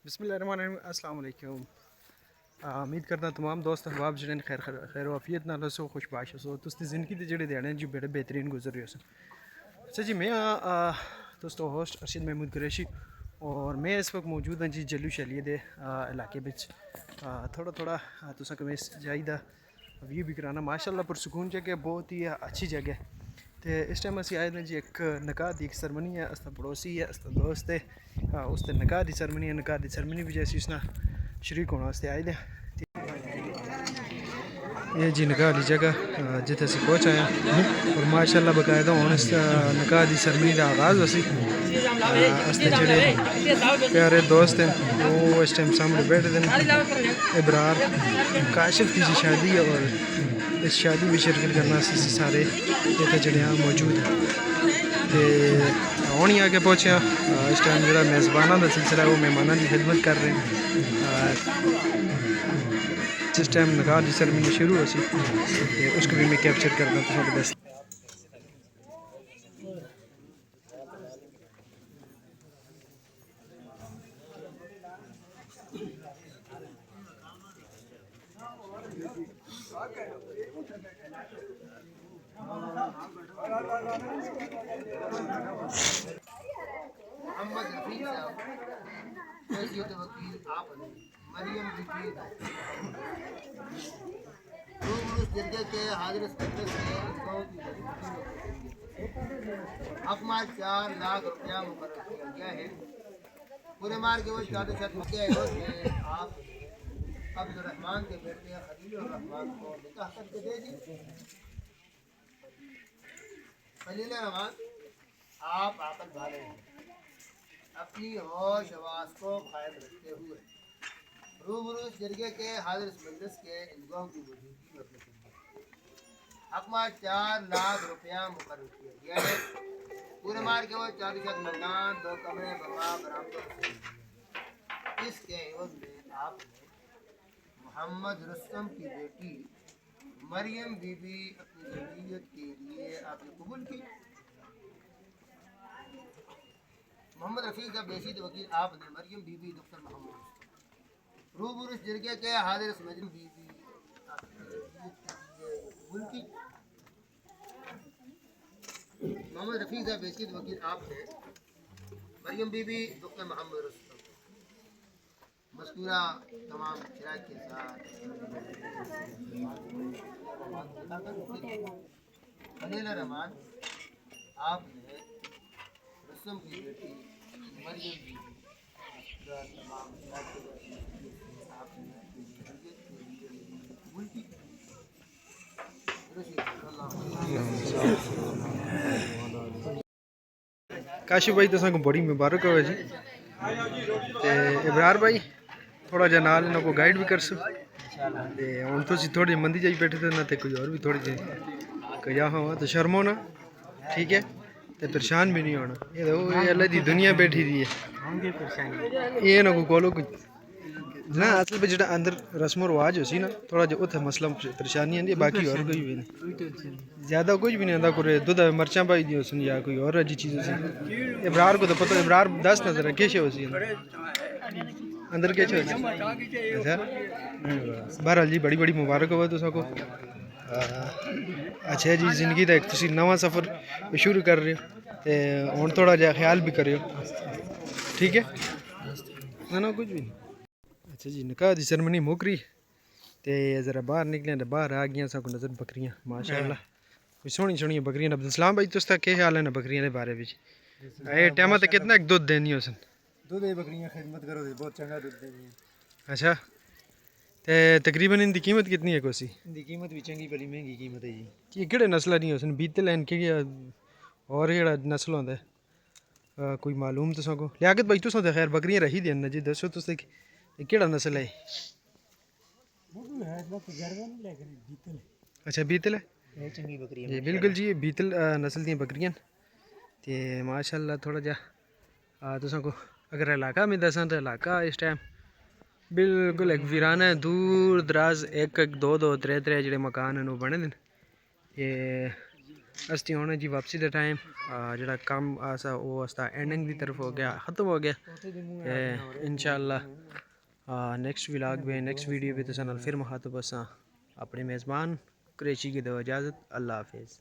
بسم اللہ الرحمن الرحیم. السلام علیکم. امید کرتا تمام دوست احباب جڑے خیر و عافیت نال سو خوش باش سو تس زندگی دے جڑے دینے جی بڑے بہترین گزر رہے سن. اچھا جی میں دوستو ہوسٹ ارشد محمود قریشی اور میں اس وقت موجود ہوں جی جلو شیلیے دے علاقے بچ تھوڑا تساں کو اس جائی دا ویو بھی کرانا. ماشاءاللہ پرسکون جگہ, بہت ہی اچھی جگہ ہے. تو اس ٹائم اسی آئے جی ایک نکاح دی ایک سرمنی ہے, اس کا پڑوسی ہے, اس کا دوست ہے, اس تے نکاح دی سرمنی ہے. نکاح دی سرمنی بھی جیسی اس نا شریک ہونا واسطے آئے دے. یہ جی نکاح دی جگہ جتھے اسی پہنچ آئے ہیں اور ماشاءاللہ باقاعدہ ہوں اس نکاح دی سرمنی دا آغاز اسی اس تے جڑے پیارے دوست ہیں وہ اس ٹائم سامنے بیٹھے ہیں. ابرار کاشف کی جی شادی ہے اور اس شادی میں شرکت کرنا سے سارے اتنے جڑے ہیں موجود ہیں. تے ہوں ہی آگے پہنچے اس ٹائم جڑا میزبانوں کا سلسلہ ہے وہ مہمانوں کی خدمت کر رہے ہیں. جس ٹائم نکاح کی سرمنی شروع ہو سی اس کو بھی میں کیپچر کرنا تو بس. محمد رفیق صاحب حیثیت وکیل آپ مریم بی روز جرگے کے حاضر مجلس کے گاؤں کی حق مال 4 لاکھ روپیہ مقرر کیا گیا ہے. پورے مال کے وہ 4 مکے ہے. آپ عبد الرحمان کے بیٹے خلیل الرحمان کو نکاح کر کے دے دی. خلیل الرحمان آپ عقل والے ہیں, اپنی ہوش حواس کو قائم رکھتے ہوئے روبرو جرگے کے حاضر مجلس کے اندگاہوں کی موجودگی میں اپنے حق مال 4 لاکھ روپیہ مقرر کیا گیا ہے. پورے مال کے وہ 40 مکان 2 کمرے بنگلہ برآمدات. اس کے عوض میں آپ نے محمد رستم کی بیٹی مریم بی بی اپنی ذریت کے لیے آپ نے قبول کی. محمد رفیق صاحب حیثیت وکیل آپ نے مریم بی بی دختر محمد روبرو جرگے کے حاضر مریم بی بی قبول کی. محمد رفیق صاحب حیثیت وکیل آپ نے مریم بی بی دختر محمد رستم مذکورہ تمام شرائط کے ساتھ خلیل الرحمان آپ نے رستم کی بیٹی مریم بی بی تمام شرائط کے ساتھ آپ نے قبول کی. کاشف بھائی تو کو بڑی مبارک ہو جی. تے ابرار بھائی تھوڑا جا نال انہوں کو گائیڈ بھی کر سو. تے ہوں تو تھوڑی مندی جائی بیٹھے تھے نہ تے کوئی اور بھی تھوڑی جی کیا ہوا تو شرم ہونا ٹھیک ہے تے پریشان بھی نہیں ہونا. یہ اللہ دی دنیا بیٹھی دی ہے یہ نہ کولو نہ اصل پہ جڑا اندر رسم و رواج ہو سی نا تھوڑا جا اتنے مسئلہ پریشانی آتی ہے. باقی اور کوئی بھی نہیں زیادہ کچھ بھی نہیں آتا. کوئی دودھ مرچاں پائی دی ہو سن یا کوئی اور اجی چیز ہو سی. ابرار کو تو پتہ ابرار 10 نظر ہے کیسے ہو سی اندر کیسے ہو سی. اچھا بہرحال جی بڑی مبارک ہوا تو کو. اچھا جی زندگی کا ایک تسی نواں سفر شروع کر رہے ہو ہوں تھوڑا جا خیال بھی کریو ٹھیک ہے نہ کچھ بھی نہیں. اچھا جی نکاح دی سرمنی موکری تے ذرا باہر نکلے تو باہر آ گیا سا کو نظر بکریاں ماشاءاللہ کوئی سونی بکریاں. عبدالسلام بھائی تس کیا خیال ہے نا بکریاں دے بارے وچ اے ٹائم تے کتنا دودھ دینی ہو سن دودھ بکریاں خدمت کرو بہت چنگا دودھ دینی. اچھا تے تقریباً ان دی قیمت کتنی ہے کوسی؟ ان دی قیمت بھی چنگی بڑی مہنگی قیمت ہے جی. کہ کہڑے نسل نہیں ہو سن بیتل ہیں کہ اور جڑا نسل ہوندا ہے کوئی معلوم تو کو لیاقت بھائی تساں تے خیر بکریاں رہی دین جی دسو تس کیڑا نسل ہے؟ اچھا بیتل ہے چنگی بکری جی بالکل جی بیتل نسل دی بکریاں تے ماشاءاللہ تھوڑا جا تساں کو اگر علاقہ میں دساں تو علاقہ اس ٹائم بالکل ایک ویرانہ ہے. دور دراز ایک 2 3 جڑے مکان ہیں وہ بنے دے. یہ استی ہونے جی واپسی دے ٹائم جڑا کام آسا وہ استا اینڈنگ دی طرف ہو گیا ختم ہو گیا. انشاءاللہ نیکسٹ ولاگ میں نیکسٹ ویڈیو پہ تو پھر مخاطب اساں اپنے میزبان قریشی کی دو اجازت اللہ حافظ.